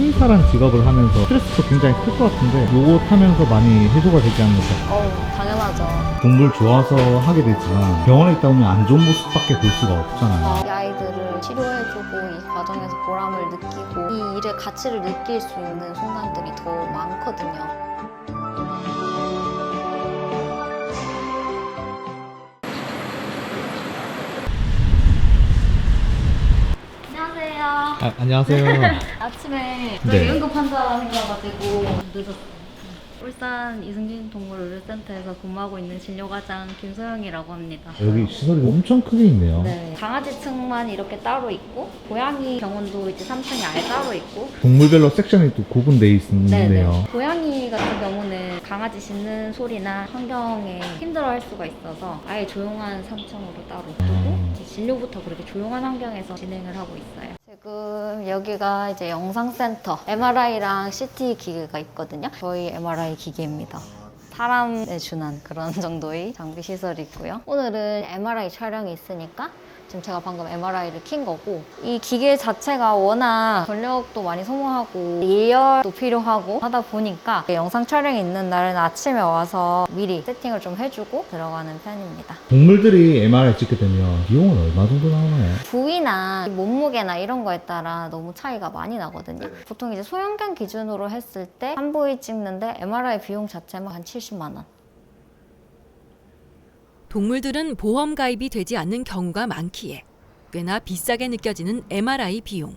수의사란 직업을 하면서 스트레스도 굉장히 클 것 같은데 요거 타면서 많이 해소가 되지 않을까. 당연하죠. 동물 좋아서 하게 되지만 병원에 있다 보면 안 좋은 모습밖에 볼 수가 없잖아요. 이 아이들을 치료해주고 이 과정에서 보람을 느끼고 이 일의 가치를 느낄 수 있는 순간들이 더 많거든요. 안녕하세요. 안녕하세요. 아침에 네. 저희 응급 환자가 생겨가지고 늦었어요. 울산 이승진 동물의료센터에서 근무하고 있는 진료과장 김소영이라고 합니다. 여기 시설이 엄청 크게 있네요. 네, 강아지 층만 이렇게 따로 있고 고양이 병원도 이제 3층에 아예 따로 있고. 동물별로 섹션이 또 구분되어 있네요. 고양이 같은 경우는 강아지 짖는 소리나 환경에 힘들어할 수가 있어서 아예 조용한 3층으로 따로 두고 이제 진료부터 그렇게 조용한 환경에서 진행을 하고 있어요. 지금 여기가 이제 영상센터, MRI랑 CT 기계가 있거든요. 저희 MRI 기계입니다. 사람에 준한 그런 정도의 장비 시설이 있고요. 오늘은 MRI 촬영이 있으니까 지금 제가 방금 MRI를 킨 거고, 이 기계 자체가 워낙 전력도 많이 소모하고 예열도 필요하고 하다 보니까 영상 촬영이 있는 날은 아침에 와서 미리 세팅을 좀 해주고 들어가는 편입니다. 동물들이 MRI 찍게 되면 비용은 얼마 정도 나오나요? 부위나 몸무게나 이런 거에 따라 너무 차이가 많이 나거든요. 보통 이제 소형견 기준으로 했을 때 한 부위 찍는데 MRI 비용 자체만 한 70만 원. 동물들은 보험 가입이 되지 않는 경우가 많기에 꽤나 비싸게 느껴지는 MRI 비용.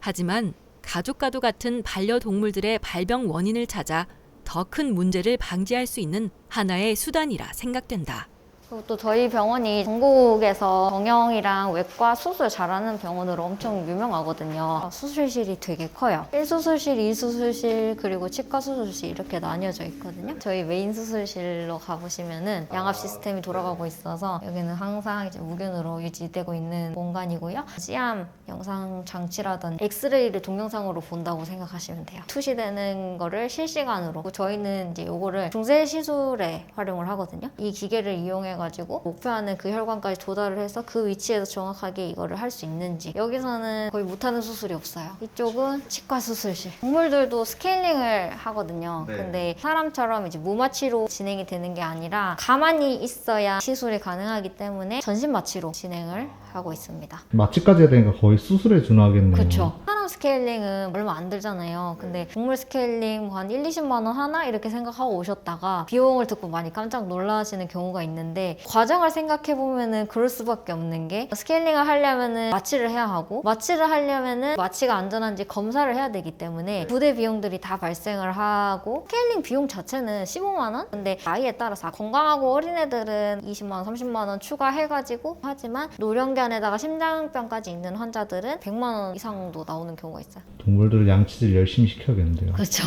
하지만 가족과도 같은 반려동물들의 발병 원인을 찾아 더 큰 문제를 방지할 수 있는 하나의 수단이라 생각된다. 그리고 또 저희 병원이 전국에서 정형이랑 외과 수술 잘하는 병원으로 엄청 유명하거든요. 수술실이 되게 커요. 1수술실, 2수술실, 그리고 치과 수술실 이렇게 나뉘어져 있거든요. 저희 메인 수술실로 가보시면은 양압 시스템이 돌아가고 있어서 여기는 항상 이제 무균으로 유지되고 있는 공간이고요. 시암 영상 장치라든지 엑스레이를 동영상으로 본다고 생각하시면 돼요. 투시되는 거를 실시간으로. 저희는 이제 요거를 중세 시술에 활용을 하거든요. 이 기계를 이용해 가지고 목표하는 그 혈관까지 도달을 해서 그 위치에서 정확하게 이거를 할 수 있는지. 여기서는 거의 못하는 수술이 없어요. 이쪽은 치과 수술실. 동물들도 스케일링을 하거든요. 네. 근데 사람처럼 이제 무마취로 진행이 되는 게 아니라 가만히 있어야 시술이 가능하기 때문에 전신 마취로 진행을 하고 있습니다. 마취까지 해야 되니까 거의 수술에 준하겠네요. 그렇죠. 사람 스케일링은 얼마 안 들잖아요. 근데 동물 스케일링 뭐 한 1, 20만 원 하나? 이렇게 생각하고 오셨다가 비용을 듣고 많이 깜짝 놀라시는 경우가 있는데, 과정을 생각해보면은 그럴 수밖에 없는 게, 스케일링을 하려면은 마취를 해야 하고, 마취를 하려면은 마취가 안전한지 검사를 해야 되기 때문에 부대 비용들이 다 발생을 하고, 스케일링 비용 자체는 15만 원? 근데 나이에 따라서 건강하고 어린애들은 20만 원, 30만 원 추가해가지고 하지만 노령견에다가 심장병까지 있는 환자들은 100만 원 이상도 나오는 경우가 있어요. 동물들 양치질 열심히 시켜야겠는데요. 그렇죠.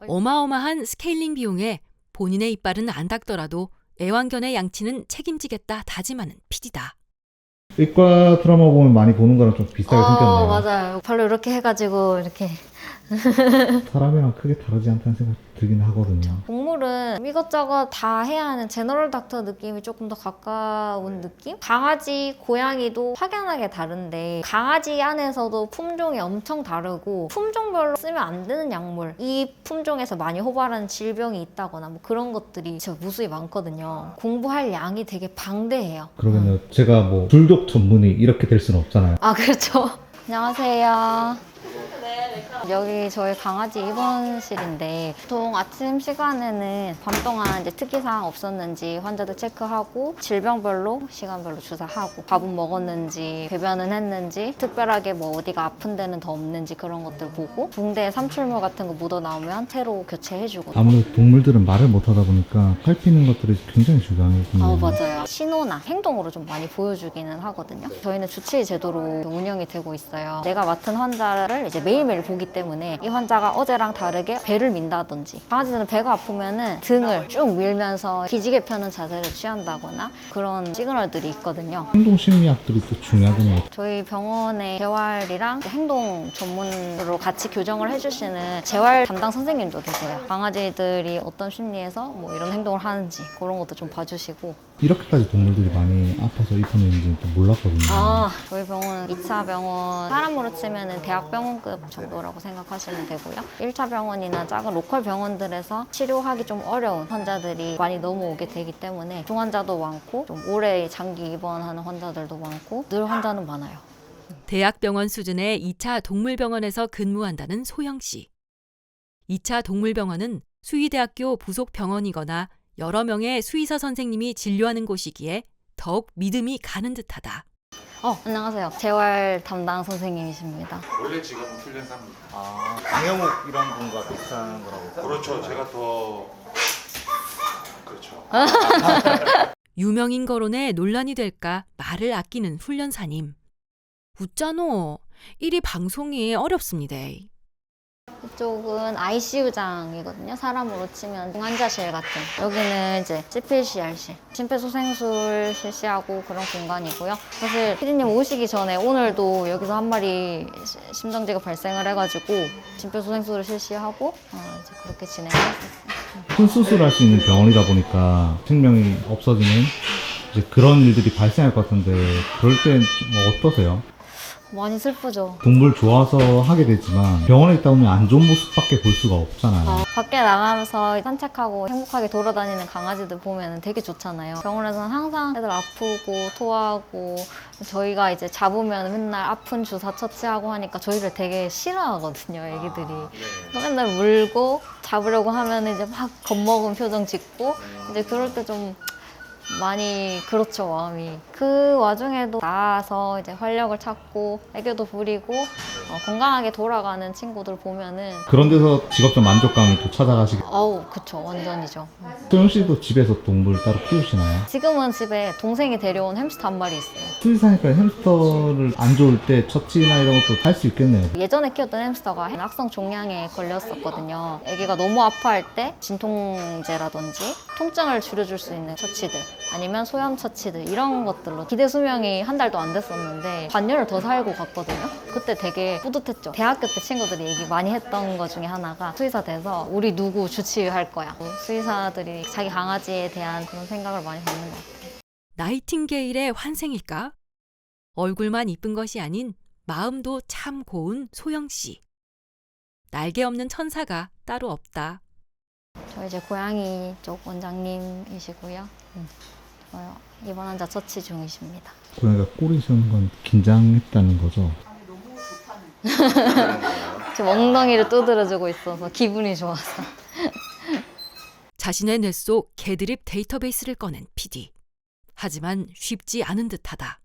어마어마한 스케일링 비용에 본인의 이빨은 안 닦더라도 애완견의 양치는 책임지겠다 다짐하는 PD다. 의과 드라마 보면 많이 보는 거랑 좀 비슷하게 생겼네요. 맞아요. 발로 이렇게 해가지고 이렇게. 사람이랑 크게 다르지 않다는 생각 들긴 하거든요. 동물은 이것저것 다 해야 하는 제너럴 닥터 느낌이 조금 더 가까운 느낌? 강아지, 고양이도 확연하게 다른데 강아지 안에서도 품종이 엄청 다르고 품종별로 쓰면 안 되는 약물, 이 품종에서 많이 호발하는 질병이 있다거나 뭐 그런 것들이 진짜 무수히 많거든요. 공부할 양이 되게 방대해요. 그러면요, 제가 뭐 불독 전문의 이렇게 될 수는 없잖아요. 그렇죠. 안녕하세요. 여기 저희 강아지 입원실인데, 보통 아침 시간에는 밤 동안 이제 특이사항 없었는지 환자들 체크하고 질병별로 시간별로 주사하고 밥은 먹었는지 배변은 했는지 특별하게 뭐 어디가 아픈 데는 더 없는지 그런 것들 보고, 붕대에 삼출물 같은 거 묻어 나오면 새로 교체해주고. 아무래도 동물들은 말을 못하다 보니까 밟히는 것들이 굉장히 중요하거든요. 맞아요. 신호나 행동으로 좀 많이 보여주기는 하거든요. 저희는 주치의 제도로 운영이 되고 있어요. 내가 맡은 환자를 이제 매일매일 보기 때문에 이 환자가 어제랑 다르게 배를 민다든지, 강아지들은 배가 아프면은 등을 쭉 밀면서 기지개 펴는 자세를 취한다거나 그런 시그널들이 있거든요. 행동심리학들이 또 중요하겠네요. 저희 병원의 재활이랑 행동 전문으로 같이 교정을 해주시는 재활 담당 선생님도 계세요. 강아지들이 어떤 심리에서 뭐 이런 행동을 하는지 그런 것도 좀 봐주시고. 이렇게까지 동물들이 많이 아파서 입원했는지 또 몰랐거든요. 저희 병원은 2차 병원, 사람으로 치면은 대학병원급 정도. 정도라고 생각하시면 되고요. 1차 병원이나 작은 로컬 병원들에서 치료하기 좀 어려운 환자들이 많이 넘어오게 되기 때문에 중환자도 많고 좀 오래 장기 입원하는 환자들도 많고 늘 환자는 많아요. 대학병원 수준의 2차 동물병원에서 근무한다는 소영 씨. 2차 동물병원은 수의대학교 부속 병원이거나 여러 명의 수의사 선생님이 진료하는 곳이기에 더욱 믿음이 가는 듯하다. 안녕하세요. 재활 담당 선생님이십니다. 원래 직업은 훈련사입니다. 아, 강영욱 이런 분과 비슷한 거라고. 그렇죠. 제가 더 그렇죠. 유명인 거론에 논란이 될까 말을 아끼는 훈련사님. 웃자노. 이리 방송이 어렵습니다. 이쪽은 ICU장이거든요. 사람으로 치면 중환자실 같은. 여기는 이제 CPCR실, 심폐소생술 실시하고 그런 공간이고요. 사실 피디님 오시기 전에 오늘도 여기서 한 마리 심정지가 발생을 해가지고 심폐소생술을 실시하고 이제 그렇게 진행했었어요. 큰 수술할 수 있는 병원이다 보니까 생명이 없어지는 이제 그런 일들이 발생할 것 같은데 그럴 땐 좀 어떠세요? 많이 슬프죠. 동물 좋아서 하게 되지만 병원에 있다 보면 안 좋은 모습밖에 볼 수가 없잖아요. 밖에 나가면서 산책하고 행복하게 돌아다니는 강아지들 보면 되게 좋잖아요. 병원에서는 항상 애들 아프고 토하고 저희가 이제 잡으면 맨날 아픈 주사 처치하고 하니까 저희를 되게 싫어하거든요, 애기들이. 그러니까 맨날 물고 잡으려고 하면 이제 막 겁먹은 표정 짓고 이제 그럴 때 좀 많이 그렇죠, 마음이. 그 와중에도 나와서 이제 활력을 찾고 애교도 부리고 건강하게 돌아가는 친구들 보면은 그런 데서 직업적 만족감을 또 찾아가시게. 그쵸, 완전이죠. 소영 씨도 집에서 동물 따로 키우시나요? 지금은 집에 동생이 데려온 햄스터 한 마리 있어요. 수의사니까 햄스터를 안 좋을 때 처치나 이런 것도 할 수 있겠네요. 예전에 키웠던 햄스터가 악성 종양에 걸렸었거든요. 아기가 너무 아파할 때 진통제라든지 통증을 줄여줄 수 있는 처치들 아니면 소염 처치들 이런 것들로 기대 수명이 한 달도 안 됐었는데 반년을 더 살고 갔거든요. 그때 되게 뿌듯했죠. 대학교 때 친구들이 얘기 많이 했던 것 중에 하나가 수의사 돼서 우리 누구 주치의할 거야. 수의사들이 자기 강아지에 대한 그런 생각을 많이 갖는 것 같아요. 나이팅게일의 환생일까? 얼굴만 이쁜 것이 아닌 마음도 참 고운 소영 씨. 날개 없는 천사가 따로 없다. 저 이제 고양이 쪽 원장님이시고요. 저요. 이번 환자 처치 중이십니다. 고양이가 꼬리 세우는 건 긴장했다는 거죠? 지금 엉덩이를 두드려주고 있어서 기분이 좋아서. 자신의 뇌 속 개드립 데이터베이스를 꺼낸 PD. 하지만 쉽지 않은 듯하다.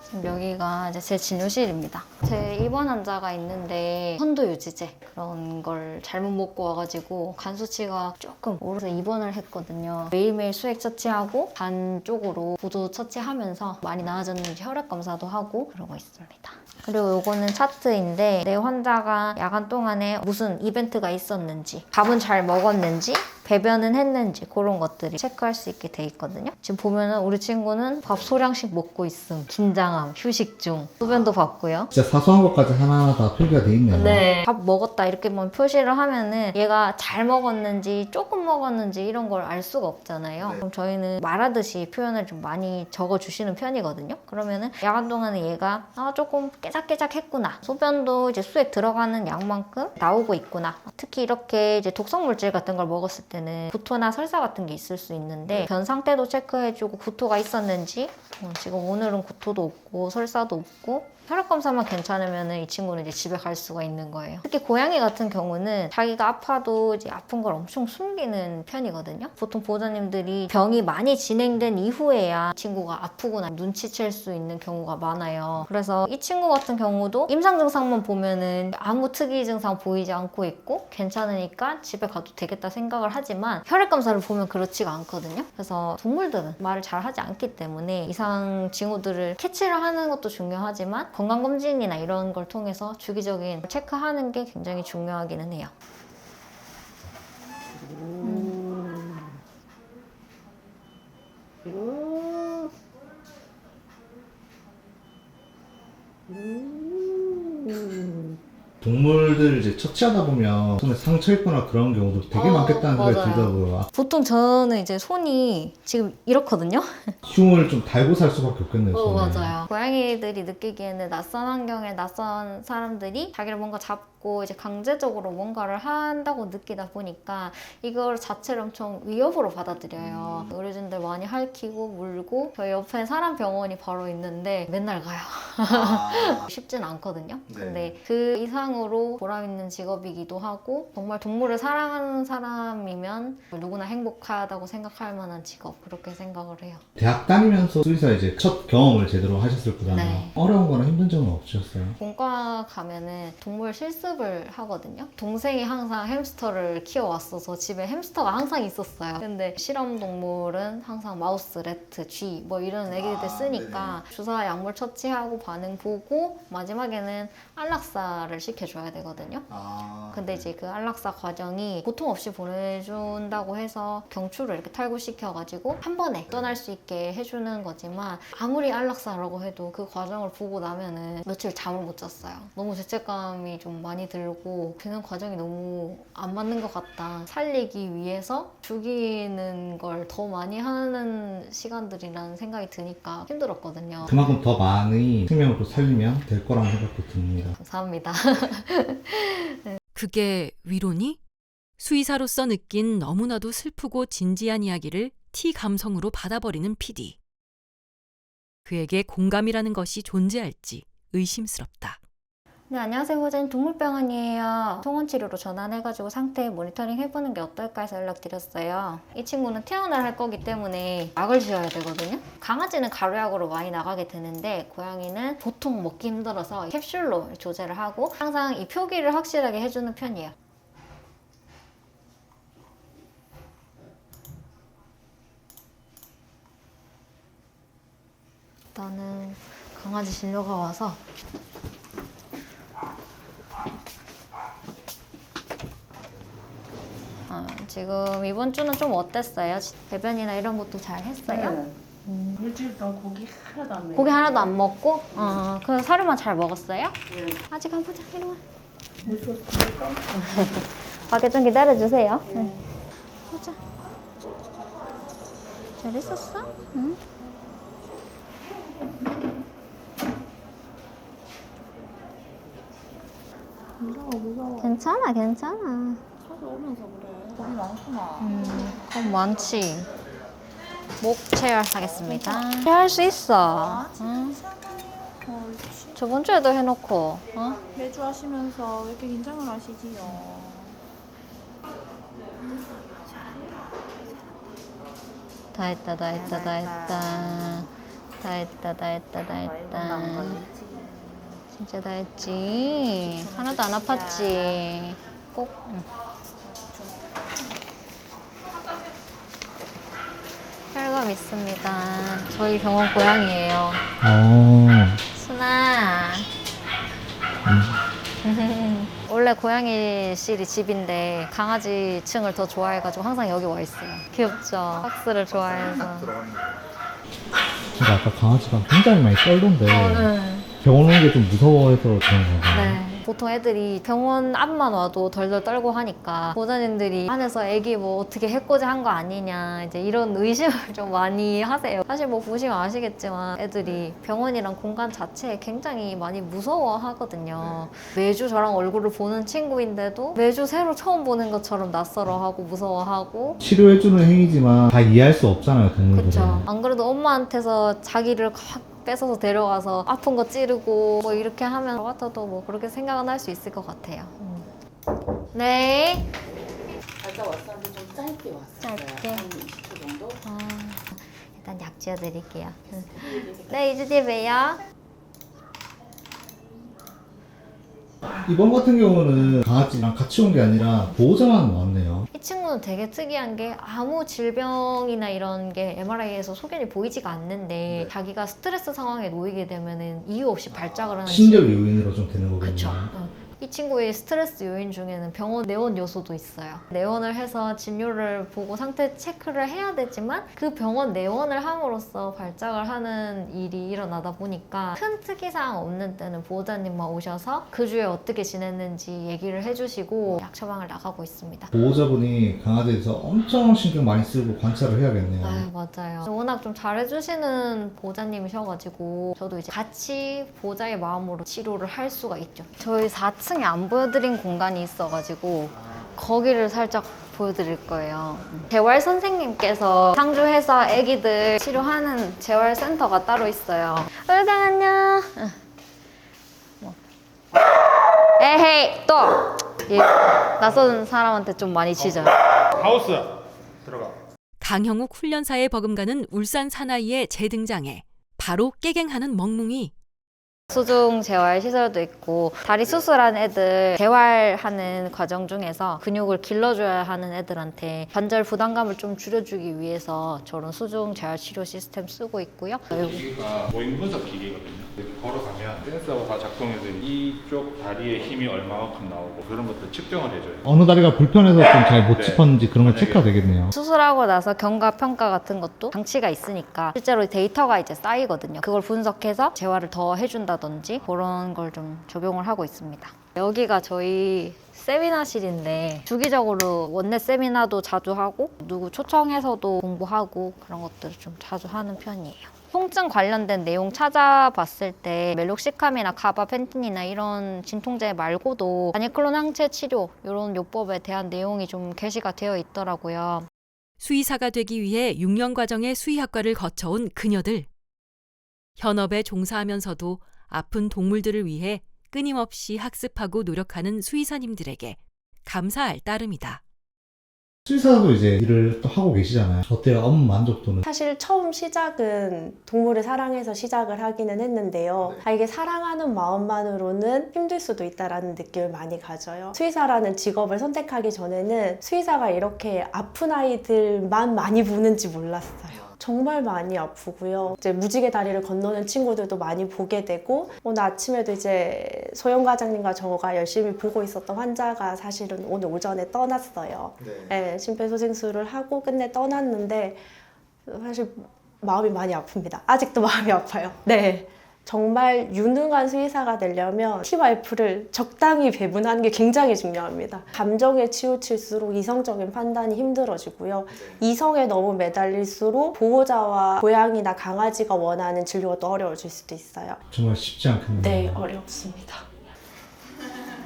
지금 여기가 이제 제 진료실입니다. 제 입원 환자가 있는데 선도 유지제 그런 걸 잘못 먹고 와가지고 간 수치가 조금 오르서 입원을 했거든요. 매일매일 수액 처치하고 간 쪽으로 보조 처치하면서 많이 나아졌는지 혈액 검사도 하고 그러고 있습니다. 그리고 요거는 차트인데 내 환자가 야간 동안에 무슨 이벤트가 있었는지 밥은 잘 먹었는지 배변은 했는지 그런 것들이 체크할 수 있게 돼 있거든요. 지금 보면은 우리 친구는 밥 소량씩 먹고 있음, 긴장함, 휴식 중, 소변도 봤고요. 진짜 사소한 것까지 하나하나 다 표기가 돼 있네요. 네. 밥 먹었다 이렇게만 표시를 하면은 얘가 잘 먹었는지 조금 먹었는지 이런 걸 알 수가 없잖아요. 그럼 저희는 말하듯이 표현을 좀 많이 적어주시는 편이거든요. 그러면은 야간 동안에 얘가 조금 깨작깨작 했구나. 소변도 이제 수액 들어가는 양만큼 나오고 있구나. 특히 이렇게 이제 독성 물질 같은 걸 먹었을 때는 구토나 설사 같은 게 있을 수 있는데 변 상태도 체크해주고 구토가 있었는지 지금 오늘은 구토도 없고 설사도 없고 혈액 검사만 괜찮으면 이 친구는 이제 집에 갈 수가 있는 거예요. 특히 고양이 같은 경우는 자기가 아파도 이제 아픈 걸 엄청 숨기는 편이거든요. 보통 보호자님들이 병이 많이 진행된 이후에야 친구가 아프구나 눈치챌 수 있는 경우가 많아요. 그래서 이 친구 같은 경우도 임상 증상만 보면은 아무 특이 증상 보이지 않고 있고 괜찮으니까 집에 가도 되겠다 생각을 하지만 혈액 검사를 보면 그렇지가 않거든요. 그래서 동물들은 말을 잘 하지 않기 때문에 이상 징후들을 캐치를 하는 것도 중요하지만 건강검진이나 이런 걸 통해서 주기적인 체크하는 게 굉장히 중요하기는 해요. 동물들 이제 처치하다 보면 손에 상처 입거나 그런 경우도 되게 많겠다는 생각이 맞아요. 들더라고요. 보통 저는 이제 손이 지금 이렇거든요. 흉을 좀 달고 살 수밖에 없겠네요. 손에. 맞아요. 고양이들이 느끼기에는 낯선 환경에 낯선 사람들이 자기를 뭔가 잡고 이제 강제적으로 뭔가를 한다고 느끼다 보니까 이걸 자체를 엄청 위협으로 받아들여요. 의료진들 많이 핥히고 물고 저희 옆에 사람 병원이 바로 있는데 맨날 가요. 쉽진 않거든요. 네. 근데 그 이상으로 보람 있는 직업이기도 하고 정말 동물을 사랑하는 사람이면 누구나 행복하다고 생각할 만한 직업 그렇게 생각을 해요. 대학 다니면서 수의사 이제 첫 경험을 제대로 하셨을 거잖아요. 네. 어려운 거나 힘든 점은 없으셨어요? 본과 가면은 동물 실습을 하거든요. 동생이 항상 햄스터를 키워왔어서 집에 햄스터가 항상 있었어요. 근데 실험 동물은 항상 마우스, 래트, 쥐 뭐 이런 애기들 쓰니까 주사 약물 처치하고 반응 보고 마지막에는 안락사를 시켜줘야 되거든요. 근데 이제 그 안락사 과정이 고통 없이 보내준다고 해서 경추를 이렇게 탈구시켜가지고 한 번에 떠날 수 있게 해주는 거지만 아무리 안락사라고 해도 그 과정을 보고 나면은 며칠 잠을 못 잤어요. 너무 죄책감이 좀 많이 들고 그냥 과정이 너무 안 맞는 것 같다. 살리기 위해서 죽이는 걸 더 많이 하는 시간들이라는 생각이 드니까 힘들었거든요. 그만큼 더 많이 생명을 또 살리면 될 거라는 생각도 듭니다. 감사합니다. 그게 위로니? 수의사로서 느낀 너무나도 슬프고 진지한 이야기를 티 감성으로 받아버리는 PD. 그에게 공감이라는 것이 존재할지 의심스럽다. 네, 안녕하세요. 호재님 동물병원이에요. 통원치료로 전환해가지고 상태 모니터링 해보는 게 어떨까 해서 연락드렸어요. 이 친구는 퇴원을 할 거기 때문에 약을 지어야 되거든요. 강아지는 가루약으로 많이 나가게 되는데 고양이는 보통 먹기 힘들어서 캡슐로 조제를 하고 항상 이 표기를 확실하게 해주는 편이에요. 일단은 강아지 진료가 와서 지금 이번 주는 좀 어땠어요? 배변이나 이런 것도 잘 했어요? 일주일 동안 고기 하나도 안 먹어요. 고기 하나도 안 먹고? 그럼 사료만 잘 먹었어요? 아직 안 보자, 이리 와. 밖에 좀 기다려주세요. 보자. 잘 있었어? 응. 무서워. 괜찮아, 괜찮아. 차도 오면서 그래. 고기 많구나. 그럼 많지. 목 체열하겠습니다. 할 수 있어. 응. 옳지. 저번 주에도 해놓고. 매주 하시면서 왜 이렇게 긴장을 하시지요? 다 했다, 다 했다, 다 했다. 다 했다, 다 했다, 다 했다. 진짜 다 했지. 하나도 안 아팠지. 꼭. 혈관 있습니다. 저희 병원 고양이에요. 순아. 원래 고양이실이 집인데 강아지 층을 더 좋아해가지고 항상 여기 와 있어요. 귀엽죠? 박스를 좋아해서. 근데 아까 강아지가 굉장히 많이 떨던데 병원 오는 게 좀 무서워해서 그런 건가요? 네. 보통 애들이 병원 앞만 와도 덜덜 떨고 하니까 보호자님들이 안에서 애기 뭐 어떻게 해코지 한 거 아니냐 이제 이런 의심을 좀 많이 하세요. 사실 뭐 보시면 아시겠지만 애들이 병원이랑 공간 자체에 굉장히 많이 무서워하거든요. 매주 저랑 얼굴을 보는 친구인데도 매주 새로 처음 보는 것처럼 낯설어하고 무서워하고 치료해주는 행위지만 다 이해할 수 없잖아요, 동물들은. 그쵸. 안 그래도 엄마한테서 자기를 확 뺏어서 데려가서 아픈 거 찌르고 뭐 이렇게 하면 저 같아도 뭐 그렇게 생각은 할 수 있을 것 같아요. 네. 갔다 왔었는데 좀 짧게 왔어요. 짧게? 한 20초 정도? 일단 약 지어드릴게요. 네, 2주 뒤에 봬요. 이번 같은 경우는 강아지랑 같이 온 게 아니라 보호자만 왔네요. 이 친구는 되게 특이한 게 아무 질병이나 이런 게 MRI에서 소견이 보이지가 않는데 자기가 스트레스 상황에 놓이게 되면은 이유 없이 발작을 하는 심리적 요인으로 좀 되는 거군요. 그쵸. 이 친구의 스트레스 요인 중에는 병원 내원 요소도 있어요. 내원을 해서 진료를 보고 상태 체크를 해야 되지만 그 병원 내원을 함으로써 발작을 하는 일이 일어나다 보니까 큰 특이사항 없는 때는 보호자님만 오셔서 그 주에 어떻게 지냈는지 얘기를 해주시고 약 처방을 나가고 있습니다. 보호자분이 강아지에 대해서 엄청 신경 많이 쓰고 관찰을 해야겠네요. 아, 맞아요. 워낙 좀 잘해주시는 보호자님이셔가지고 저도 이제 같이 보호자의 마음으로 치료를 할 수가 있죠. 저희 4층에 안 보여드린 공간이 있어가지고 거기를 살짝 보여드릴 거예요. 재활 선생님께서 상주해서 아기들 치료하는 재활센터가 따로 있어요. 의장 안녕. 뭐. 에헤이 또 낯선 사람한테 좀 많이 치죠. 하우스 들어가. 강형욱 훈련사의 버금가는 울산 사나이의 재등장에 바로 깨갱하는 멍뭉이. 수중 재활 시설도 있고 다리 수술한 애들 재활하는 과정 중에서 근육을 길러줘야 하는 애들한테 관절 부담감을 좀 줄여주기 위해서 저런 수중 재활 치료 시스템 쓰고 있고요. 기계가 모임 분석 기계거든요. 이렇게 걸어가면 센서가 다 작동해서 이쪽 다리의 힘이 얼마만큼 나오고 그런 것들 측정을 해줘요. 어느 다리가 불편해서 좀 잘 못 네. 짚었는지 그런 걸 만약에- 체크가 되겠네요. 수술하고 나서 경과 평가 같은 것도 장치가 있으니까 실제로 데이터가 이제 쌓이거든요. 그걸 분석해서 재활을 더 해준다든지 그런 걸 좀 적용을 하고 있습니다. 여기가 저희 세미나실인데 주기적으로 원내 세미나도 자주 하고 누구 초청해서도 공부하고 그런 것들을 좀 자주 하는 편이에요. 통증 관련된 내용 찾아봤을 때 멜록시캄이나 가바펜틴이나 이런 진통제 말고도 다니클론 항체 치료 이런 요법에 대한 내용이 좀 게시가 되어 있더라고요. 수의사가 되기 위해 6년 과정의 수의학과를 거쳐온 그녀들. 현업에 종사하면서도 아픈 동물들을 위해 끊임없이 학습하고 노력하는 수의사님들에게 감사할 따름이다. 수의사도 이제 일을 또 하고 계시잖아요. 어때요? 업무 만족도는? 사실 처음 시작은 동물을 사랑해서 시작을 하기는 했는데요. 이게 사랑하는 마음만으로는 힘들 수도 있다라는 느낌을 많이 가져요. 수의사라는 직업을 선택하기 전에는 수의사가 이렇게 아픈 아이들만 많이 보는지 몰랐어요. 정말 많이 아프고요. 이제 무지개 다리를 건너는 친구들도 많이 보게 되고 오늘 아침에도 이제 소영 과장님과 저가 열심히 보고 있었던 환자가 사실은 오늘 오전에 떠났어요. 네, 심폐소생술을 하고 끝내 떠났는데 사실 마음이 많이 아픕니다. 아직도 마음이 아파요. 네. 정말 유능한 수의사가 되려면 T와 F를 적당히 배분하는 게 굉장히 중요합니다. 감정에 치우칠수록 이성적인 판단이 힘들어지고요. 이성에 너무 매달릴수록 보호자와 고양이나 강아지가 원하는 진료가 또 어려워질 수도 있어요. 정말 쉽지 않겠네요. 네, 어렵습니다.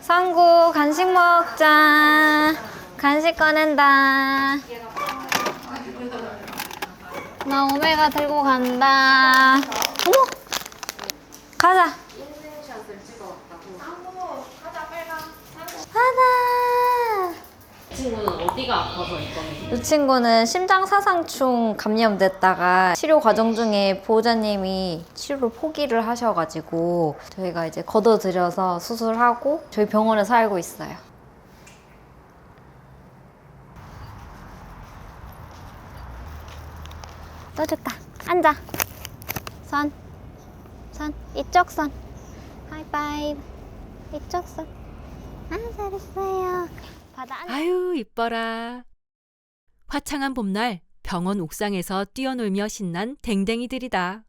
상구 간식 먹자. 간식 꺼낸다. 나 오메가 들고 간다. 어머! 가자. 가자. 이 친구는 어디가 아파서 입원했어요? 이 친구는 심장사상충 감염됐다가 치료 과정 중에 보호자님이 치료를 포기를 하셔가지고 저희가 이제 걷어들여서 수술하고 저희 병원에 살고 있어요. 또 좋다. 앉아. 손. 이쪽 손. 하이파이브. 이쪽 손. 아, 잘했어요. 바다 앉아. 아유, 이뻐라. 화창한 봄날 병원 옥상에서 뛰어놀며 신난 댕댕이들이다.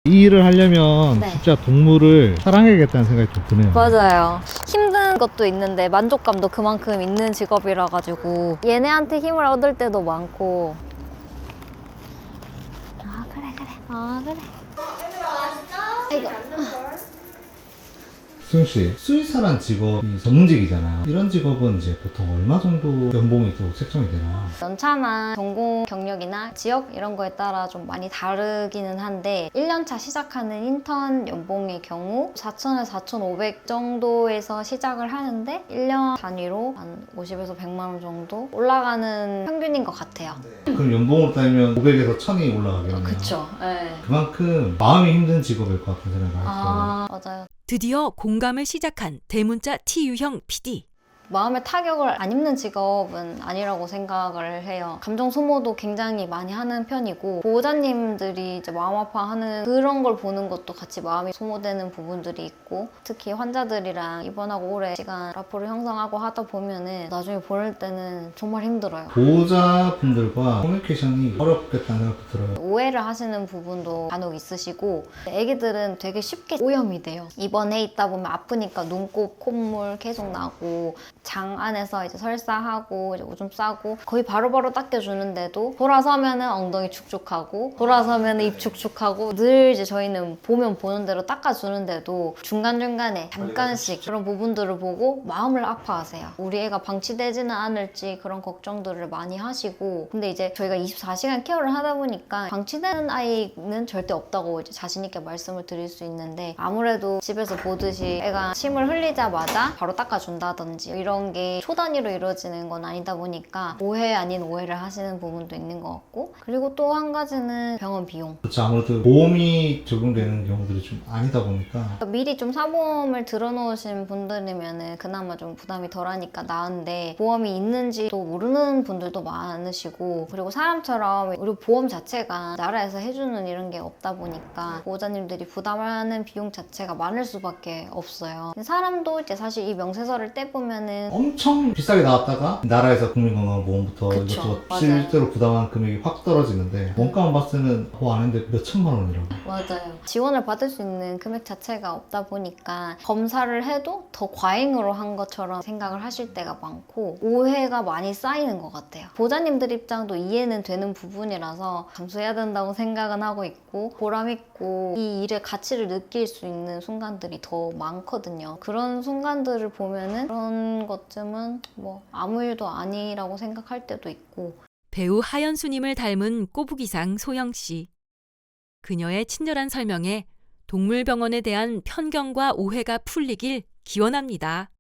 이 일을 하려면 네. 진짜 동물을 사랑해야겠다는 생각이 좀 드네요. 맞아요. 힘든 것도 있는데 만족감도 그만큼 있는 직업이라 가지고 얘네한테 힘을 얻을 때도 많고. 아, 그래. 아, 그래. 아이고. 수영 씨, 수의사란 직업이 전문직이잖아요. 이런 직업은 이제 보통 얼마 정도 연봉이 또 책정이 되나요? 연차나 전공 경력이나 지역 이런 거에 따라 좀 많이 다르기는 한데 1년차 시작하는 인턴 연봉의 경우 4,000에서 4,500 정도에서 시작을 하는데 1년 단위로 한 50에서 100만 원 정도 올라가는 평균인 것 같아요. 그럼 연봉으로 따지면 500에서 1000이 올라가겠네요. 그쵸. 네. 그만큼 마음이 힘든 직업일 것 같은 생각이 들어요. 아, 맞아요. 드디어 공감을 시작한 대문자 T유형 PD. 마음의 타격을 안 입는 직업은 아니라고 생각을 해요. 감정 소모도 굉장히 많이 하는 편이고 보호자님들이 이제 마음 아파하는 그런 걸 보는 것도 같이 마음이 소모되는 부분들이 있고 특히 환자들이랑 입원하고 오래 시간 라포를 형성하고 하다 보면은 나중에 보낼 때는 정말 힘들어요. 보호자분들과 커뮤니케이션이 어렵겠다는 생각도 들어요. 오해를 하시는 부분도 간혹 있으시고 애기들은 되게 쉽게 오염이 돼요. 입원해 있다 보면 아프니까 눈곱, 콧물 계속 나고 장 안에서 이제 설사하고 이제 오줌 싸고 거의 바로바로 닦여주는데도 돌아서면은 엉덩이 축축하고 돌아서면은 입 축축하고 늘 이제 저희는 보면 보는 대로 닦아주는데도 중간중간에 잠깐씩 그런 부분들을 보고 마음을 아파하세요. 우리 애가 방치되지는 않을지 그런 걱정들을 많이 하시고 근데 이제 저희가 24시간 케어를 하다 보니까 방치되는 아이는 절대 없다고 이제 자신 있게 말씀을 드릴 수 있는데 아무래도 집에서 보듯이 애가 침을 흘리자마자 바로 닦아준다든지 이런 게 초단위로 이루어지는 건 아니다 보니까 오해 아닌 오해를 하시는 부분도 있는 것 같고 그리고 또 한 가지는 병원 비용. 그렇죠. 아무래도 보험이 적용되는 경우들이 좀 아니다 보니까 미리 좀 사보험을 들어놓으신 분들이면은 그나마 좀 부담이 덜하니까 나은데 보험이 있는지도 모르는 분들도 많으시고 그리고 사람처럼 우리 보험 자체가 나라에서 해주는 이런 게 없다 보니까 보호자님들이 부담하는 비용 자체가 많을 수밖에 없어요. 사람도 이제 사실 이 명세서를 떼보면은 엄청 비싸게 나왔다가 나라에서 국민건강보험부터 그쵸, 이것저것 맞아요. 실제로 부담하는 금액이 확 떨어지는데 원가만 봤을 때는 안 했는데 몇 천만 원이라고. 맞아요. 지원을 받을 수 있는 금액 자체가 없다 보니까 검사를 해도 더 과잉으로 한 것처럼 생각을 하실 때가 많고 오해가 많이 쌓이는 것 같아요. 보호자님들 입장도 이해는 되는 부분이라서 감수해야 된다고 생각은 하고 있고 보람 있고 이 일의 가치를 느낄 수 있는 순간들이 더 많거든요. 그런 순간들을 보면은 그런 것쯤은 뭐 아무 일도 아니라고 생각할 때도 있고 배우 하연수님을 닮은 꼬부기상 소영 씨. 그녀의 친절한 설명에 동물병원에 대한 편견과 오해가 풀리길 기원합니다.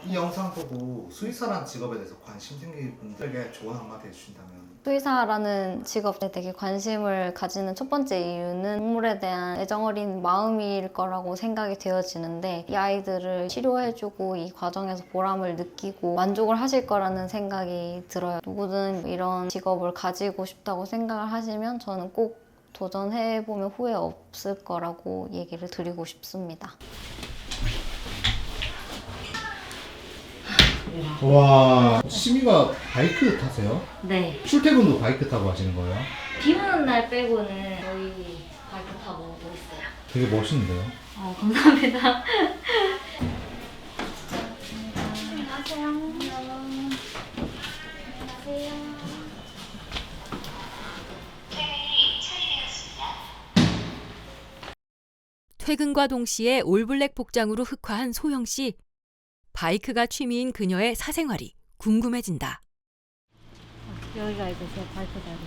이 영상 보고 수의사란 직업에 대해서 관심 생긴 분들에게 조언 한마디 해주신다면? 수의사라는 직업에 되게 관심을 가지는 첫 번째 이유는 동물에 대한 애정어린 마음일 거라고 생각이 되어지는데 이 아이들을 치료해주고 이 과정에서 보람을 느끼고 만족을 하실 거라는 생각이 들어요. 누구든 이런 직업을 가지고 싶다고 생각을 하시면 저는 꼭 도전해보면 후회 없을 거라고 얘기를 드리고 싶습니다. 와, 시미가 바이크 타세요? 네. 출퇴근도 바이크 타고 하시는 거예요? 비 오는 날 빼고는 거의 바이크 타고 오고 있어요. 되게 멋있는데요? 감사합니다. 안녕하세요. 안녕하세요. 퇴근과 동시에 올블랙 복장으로 흑화한 소영 씨. 바이크가 취미인 그녀의 사생활이 궁금해진다. 여기가 이제 제 바이크 자리.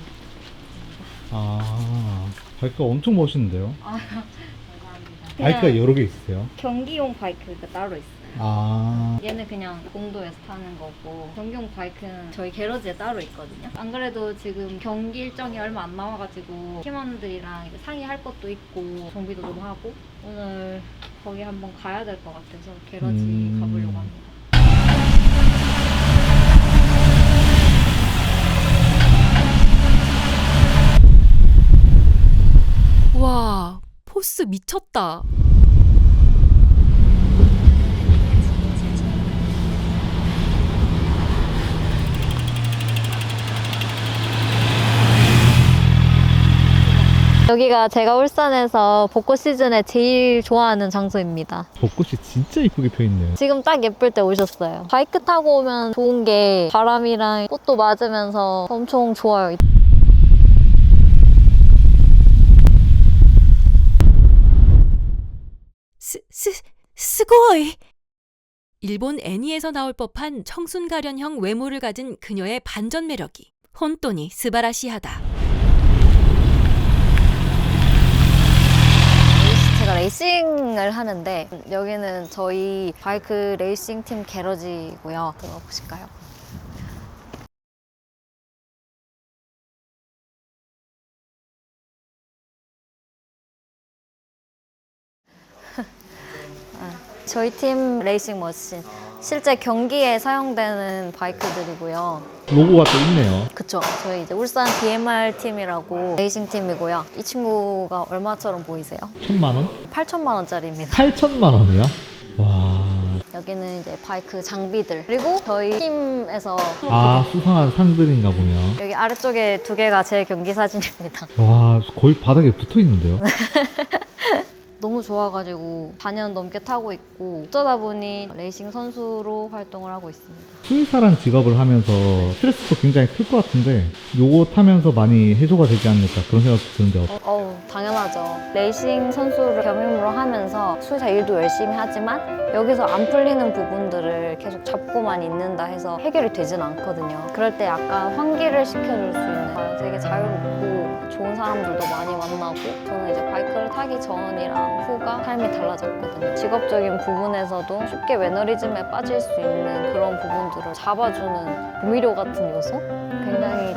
아, 바이크가 엄청 멋있는데요? 감사합니다. 바이크가 여러 개 있으세요? 경기용 바이크가 따로 있어요. 아, 얘는 그냥 공도에서 타는 거고 경기용 바이크는 저희 게러지에 따로 있거든요. 안 그래도 지금 경기 일정이 얼마 안 남아가지고 팀원들이랑 이제 상의할 것도 있고 정비도 좀 하고 오늘 거기 한번 가야 될 것 같아서 게러지 가보려고 합니다. 와, 포스 미쳤다. 여기가 제가 울산에서 벚꽃 시즌에 제일 좋아하는 장소입니다. 벚꽃이 진짜 이쁘게 펴있네요. 지금 딱 예쁠 때 오셨어요. 바이크 타고 오면 좋은 게 바람이랑 꽃도 맞으면서 엄청 좋아요. 스고이! 일본 애니에서 나올 법한 청순 가련형 외모를 가진 그녀의 반전 매력이 혼돈이 스바라시하다. 제가 레이싱을 하는데 여기는 저희 바이크 레이싱 팀 게러지고요. 들어가 보실까요? 저희 팀 레이싱 머신 실제 경기에 사용되는 바이크들이고요. 로고가 또 있네요. 그쵸. 저희 이제 울산 BMR 팀이라고 레이싱 팀이고요. 이 친구가 얼마처럼 보이세요? 1,000만 원? 8천만 원짜리입니다. 8천만 원이야? 와. 여기는 이제 바이크 장비들. 그리고 저희 팀에서 아, 수상한 상들인가 보네요. 여기 아래쪽에 두 개가 제 경기 사진입니다. 와, 거의 바닥에 붙어 있는데요? 너무 좋아가지고 4년 넘게 타고 있고 어쩌다 보니 레이싱 선수로 활동을 하고 있습니다. 수의사란 직업을 하면서 스트레스도 굉장히 클 것 같은데 요거 타면서 많이 해소가 되지 않을까 그런 생각도 드는데 당연하죠. 레이싱 선수를 겸임으로 하면서 수의사 일도 열심히 하지만 여기서 안 풀리는 부분들을 계속 잡고만 있는다 해서 해결이 되진 않거든요. 그럴 때 약간 환기를 시켜줄 수 있는 되게 자유롭고 좋은 사람들도 많이 만나고 저는 이제 바이크를 타기 전이랑 후가 삶이 달라졌거든요. 직업적인 부분에서도 쉽게 매너리즘에 빠질 수 있는 그런 부분들을 잡아주는 조미료 같은 요소? 굉장히